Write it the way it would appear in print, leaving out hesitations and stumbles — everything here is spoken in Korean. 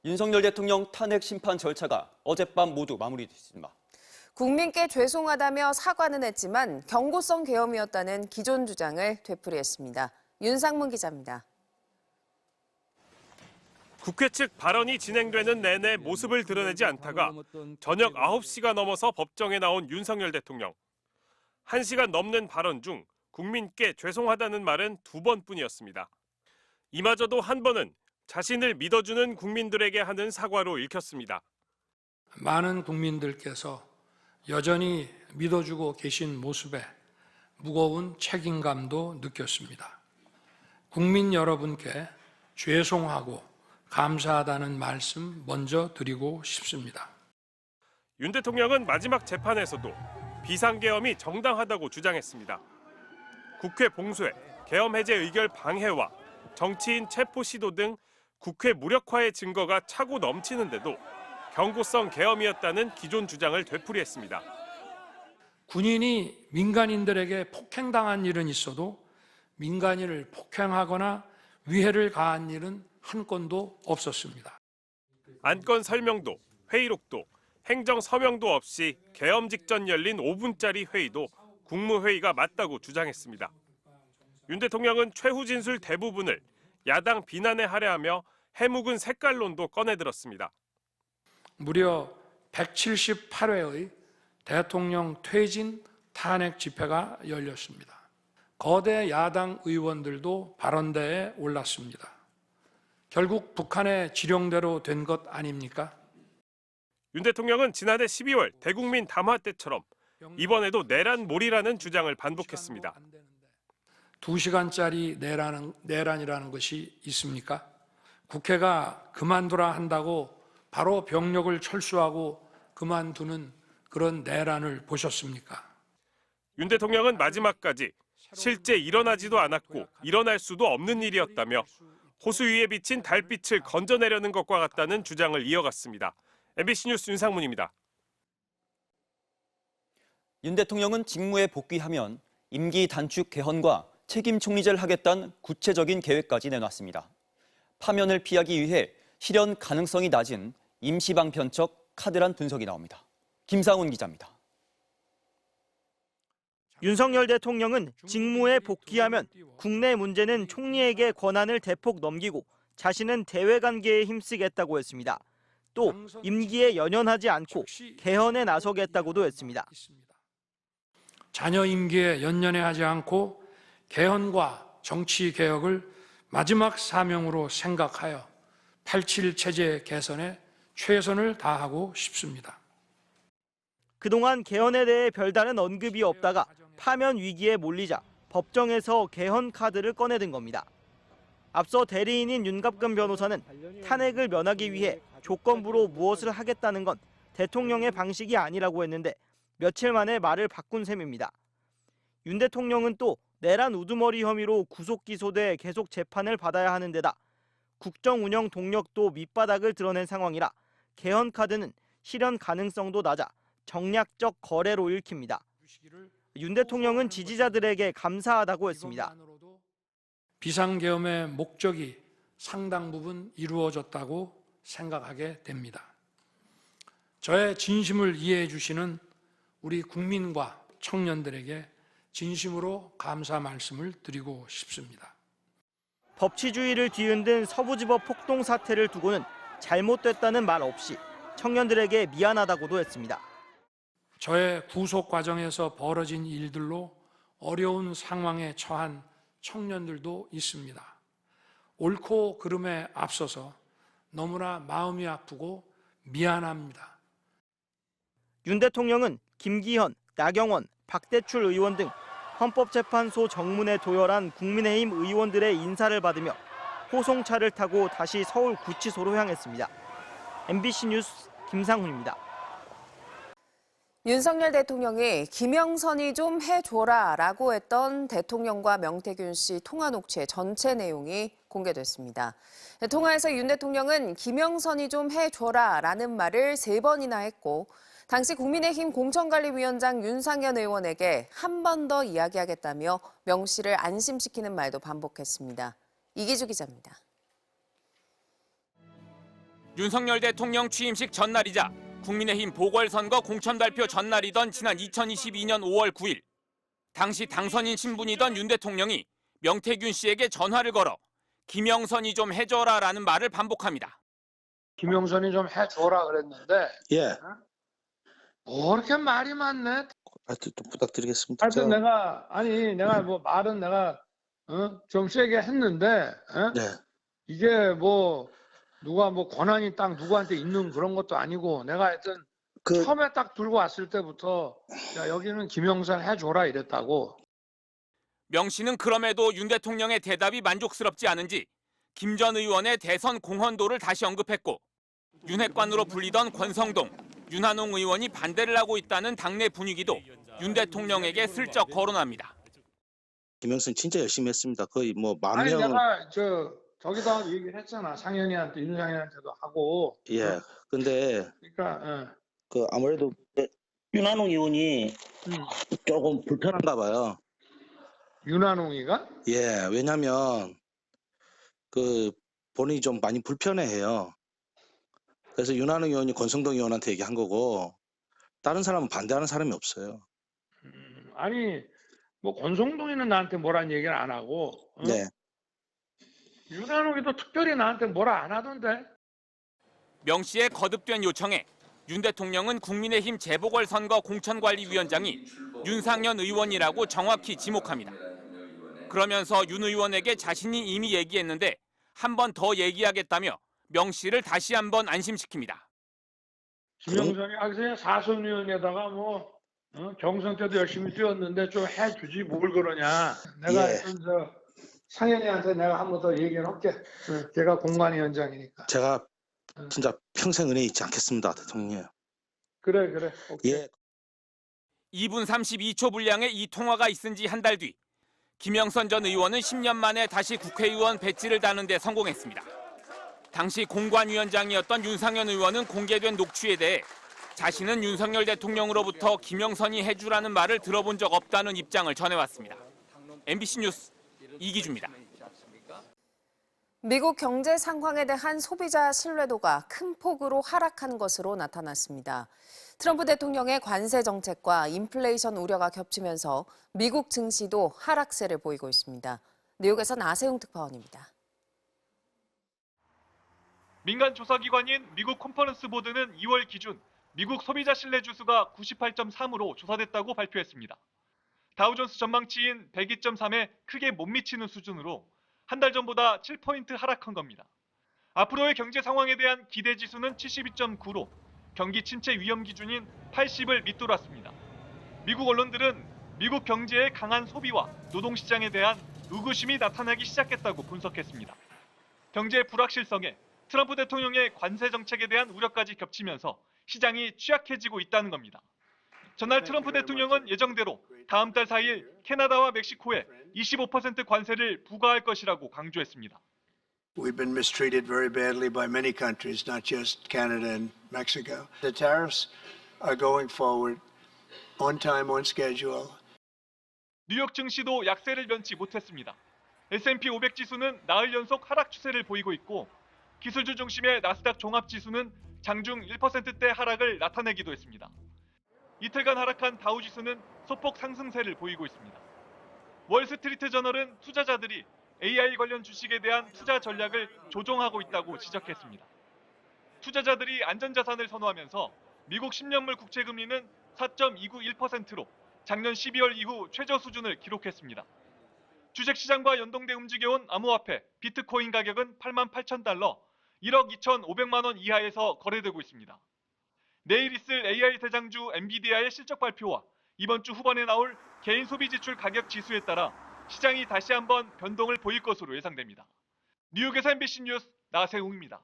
윤석열 대통령 탄핵 심판 절차가 어젯밤 모두 마무리됐습니다. 국민께 죄송하다며 사과는 했지만 경고성 계엄이었다는 기존 주장을 되풀이했습니다. 윤상문 기자입니다. 국회 측 발언이 진행되는 내내 모습을 드러내지 않다가 저녁 9시가 넘어서 법정에 나온 윤석열 대통령. 1시간 넘는 발언 중 국민께 죄송하다는 말은 2번뿐이었습니다. 이마저도 한 번은 자신을 믿어주는 국민들에게 하는 사과로 읽혔습니다. 많은 국민들께서 여전히 믿어주고 계신 모습에 무거운 책임감도 느꼈습니다. 국민 여러분께 죄송하고 감사하다는 말씀 먼저 드리고 싶습니다. 윤 대통령은 마지막 재판에서도 비상계엄이 정당하다고 주장했습니다. 국회 봉쇄, 계엄 해제 의결 방해와 정치인 체포 시도 등 국회 무력화의 증거가 차고 넘치는데도 경고성 계엄이었다는 기존 주장을 되풀이했습니다. 군인이 민간인들에게 폭행당한 일은 있어도 민간인을 폭행하거나 위해를 가한 일은 한 건도 없었습니다. 안건 설명도, 회의록도, 행정 서명도 없이 계엄 직전 열린 5분짜리 회의도 국무회의가 맞다고 주장했습니다. 윤 대통령은 최후 진술 대부분을 야당 비난에 할애하며 해묵은 색깔론도 꺼내들었습니다. 무려 178회의 대통령 퇴진 탄핵 집회가 열렸습니다. 거대 야당 의원들도 발언대에 올랐습니다. 결국 북한의 지령대로 된 것 아닙니까? 윤 대통령은 지난해 12월 대국민 담화 때처럼 이번에도 내란몰이라는 주장을 반복했습니다. 2시간짜리 내란이라는 것이 있습니까? 국회가 그만두라 한다고 바로 병력을 철수하고 그만두는 그런 내란을 보셨습니까? 윤 대통령은 마지막까지 실제 일어나지도 않았고 일어날 수도 없는 일이었다며 호수 위에 비친 달빛을 건져내려는 것과 같다는 주장을 이어갔습니다. MBC 뉴스 윤상문입니다. 윤 대통령은 직무에 복귀하면 임기 단축 개헌과 책임 총리제를 하겠다는 구체적인 계획까지 내놨습니다. 파면을 피하기 위해 실현 가능성이 낮은 임시방편적 카드란 분석이 나옵니다. 김상훈 기자입니다. 윤석열 대통령은 직무에 복귀하면 국내 문제는 총리에게 권한을 대폭 넘기고 자신은 대외관계에 힘쓰겠다고 했습니다. 또 임기에 연연하지 않고 개헌에 나서겠다고도 했습니다. 자녀 임기에 연연하지 않고 개헌과 정치 개혁을 마지막 사명으로 생각하여 87 체제 개선에 최선을 다하고 싶습니다. 그동안 개헌에 대해 별다른 언급이 없다가 파면 위기에 몰리자 법정에서 개헌 카드를 꺼내든 겁니다. 앞서 대리인인 윤갑근 변호사는 탄핵을 면하기 위해 조건부로 무엇을 하겠다는 건 대통령의 방식이 아니라고 했는데 며칠 만에 말을 바꾼 셈입니다. 윤 대통령은 또 내란 우두머리 혐의로 구속 기소돼 계속 재판을 받아야 하는 데다 국정 운영 동력도 밑바닥을 드러낸 상황이라 개헌 카드는 실현 가능성도 낮아 정략적 거래로 읽힙니다. 윤 대통령은 지지자들에게 감사하다고 했습니다. 비상계엄의 목적이 상당 부분 이루어졌다고 생각하게 됩니다. 저의 진심을 이해해 주시는 우리 국민과 청년들에게 진심으로 감사 말씀을 드리고 싶습니다. 법치주의를 뒤흔든 서부지법 폭동 사태를 두고는 잘못됐다는 말 없이 청년들에게 미안하다고도 했습니다. 저의 구속 과정에서 벌어진 일들로 어려운 상황에 처한 청년들도 있습니다. 옳고 그름에 앞서서 너무나 마음이 아프고 미안합니다. 윤 대통령은 김기현, 나경원, 박대출 의원 등 헌법재판소 정문에 도열한 국민의힘 의원들의 인사를 받으며 호송차를 타고 다시 서울 구치소로 향했습니다. MBC 뉴스 김상훈입니다. 윤석열 대통령이 김영선이 좀 해줘라라고 했던 대통령과 명태균 씨 통화 녹취의 전체 내용이 공개됐습니다. 통화에서 윤 대통령은 김영선이 좀 해줘라라는 말을 3번이나 했고 당시 국민의힘 공천관리위원장 윤상현 의원에게 한 번 더 이야기하겠다며 명 씨를 안심시키는 말도 반복했습니다. 이기주 기자입니다. 윤석열 대통령 취임식 전날이자 국민의힘 보궐선거 공천 발표 전날이던 지난 2022년 5월 9일 당시 당선인 신분이던 윤 대통령이 명태균 씨에게 전화를 걸어 김영선이 좀 해줘라라는 말을 반복합니다. 김영선이 좀 해줘라 그랬는데 예. 뭐 이렇게 말이 많네. 하여튼 또 부탁드리겠습니다. 하여튼 내가 뭐 말은 내가 좀 세게 했는데 네. 이게 뭐 누가 뭐 권한이 딱 누구한테 있는 그런 것도 아니고 내가 하여튼 처음에 딱 들고 왔을 때부터 야, 여기는 김영선 해줘라 이랬다고. 명 씨는 그럼에도 윤 대통령의 대답이 만족스럽지 않은지 김 전 의원의 대선 공헌도를 다시 언급했고 윤핵관으로 불리던 권성동, 윤한홍 의원이 반대를 하고 있다는 당내 분위기도 윤 대통령에게 슬쩍 거론합니다. 김영선 진짜 열심히 했습니다. 거의 뭐 만 아니 명을. 내가 저기다 얘기를 했잖아. 상현이한테 윤상현한테도 하고. 예. 근데 그러니까 아무래도 윤한홍 의원이 조금 불편한가 봐요. 윤한홍이가? 예. 왜냐면 본인이 좀 많이 불편해해요. 그래서 윤한홍 의원이 권성동 의원한테 얘기한 거고 다른 사람은 반대하는 사람이 없어요. 아니 뭐 권성동이는 나한테 뭐란 얘기를 안 하고 네. 윤한홍이도 특별히 나한테 뭐라 안 하던데. 명 씨의 거듭된 요청에 윤 대통령은 국민의힘 재보궐선거 공천관리위원장이 윤상현 의원이라고 정확히 지목합니다. 그러면서 윤 의원에게 자신이 이미 얘기했는데 한 번 더 얘기하겠다며 명 씨를 다시 한번 안심시킵니다. 김영선이 그냥 사선 의원에다가 뭐 경선 때도 열심히 뛰었는데 좀 해주지 뭘 그러냐. 내가 예. 하여튼 상현이한테 내가 한 번 더 얘기를 할게. 걔가 공관위원장이니까. 제가 진짜 평생 은혜 잊지 않겠습니다, 대통령. 그래. 오케이. 예. 2분 32초 분량의 이 통화가 있은 지 한 달 뒤 김영선 전 의원은 10년 만에 다시 국회의원 배지를 다는 데 성공했습니다. 당시 공관위원장이었던 윤상현 의원은 공개된 녹취에 대해 자신은 윤석열 대통령으로부터 김영선이 해주라는 말을 들어본 적 없다는 입장을 전해왔습니다. MBC 뉴스 이기주입니다. 미국 경제 상황에 대한 소비자 신뢰도가 큰 폭으로 하락한 것으로 나타났습니다. 트럼프 대통령의 관세 정책과 인플레이션 우려가 겹치면서 미국 증시도 하락세를 보이고 있습니다. 뉴욕에서 나세용 특파원입니다. 민간 조사기관인 미국 컨퍼런스 보드는 2월 기준 미국 소비자 신뢰 지수가 98.3으로 조사됐다고 발표했습니다. 다우존스 전망치인 102.3에 크게 못 미치는 수준으로 한 달 전보다 7포인트 하락한 겁니다. 앞으로의 경제 상황에 대한 기대 지수는 72.9로 경기 침체 위험 기준인 80을 밑돌았습니다. 미국 언론들은 미국 경제의 강한 소비와 노동시장에 대한 의구심이 나타나기 시작했다고 분석했습니다. 경제 불확실성에 트럼프 대통령의 관세 정책에 대한 우려까지 겹치면서 시장이 취약해지고 있다는 겁니다. 전날 트럼프 대통령은 예정대로 다음 달 4일 캐나다와 멕시코에 25% 관세를 부과할 것이라고 강조했습니다. We've been mistreated very badly by many countries, not just Canada and Mexico. The tariffs are going forward on time, on schedule. 뉴욕 증시도 약세를 면치 못했습니다. S&P 500 지수는 나흘 연속 하락 추세를 보이고 있고 기술주 중심의 나스닥 종합지수는 장중 1%대 하락을 나타내기도 했습니다. 이틀간 하락한 다우지수는 소폭 상승세를 보이고 있습니다. 월스트리트 저널은 투자자들이 AI 관련 주식에 대한 투자 전략을 조정하고 있다고 지적했습니다. 투자자들이 안전자산을 선호하면서 미국 10년물 국채금리는 4.291%로 작년 12월 이후 최저 수준을 기록했습니다. 주식시장과 연동돼 움직여온 암호화폐 비트코인 가격은 88,000달러, 1억 2,500만 원 이하에서 거래되고 있습니다. 내일 있을 AI 대장주 엔비디아의 실적 발표와 이번 주 후반에 나올 개인 소비 지출 가격 지수에 따라 시장이 다시 한번 변동을 보일 것으로 예상됩니다. 뉴욕에서 MBC 뉴스 나세웅입니다.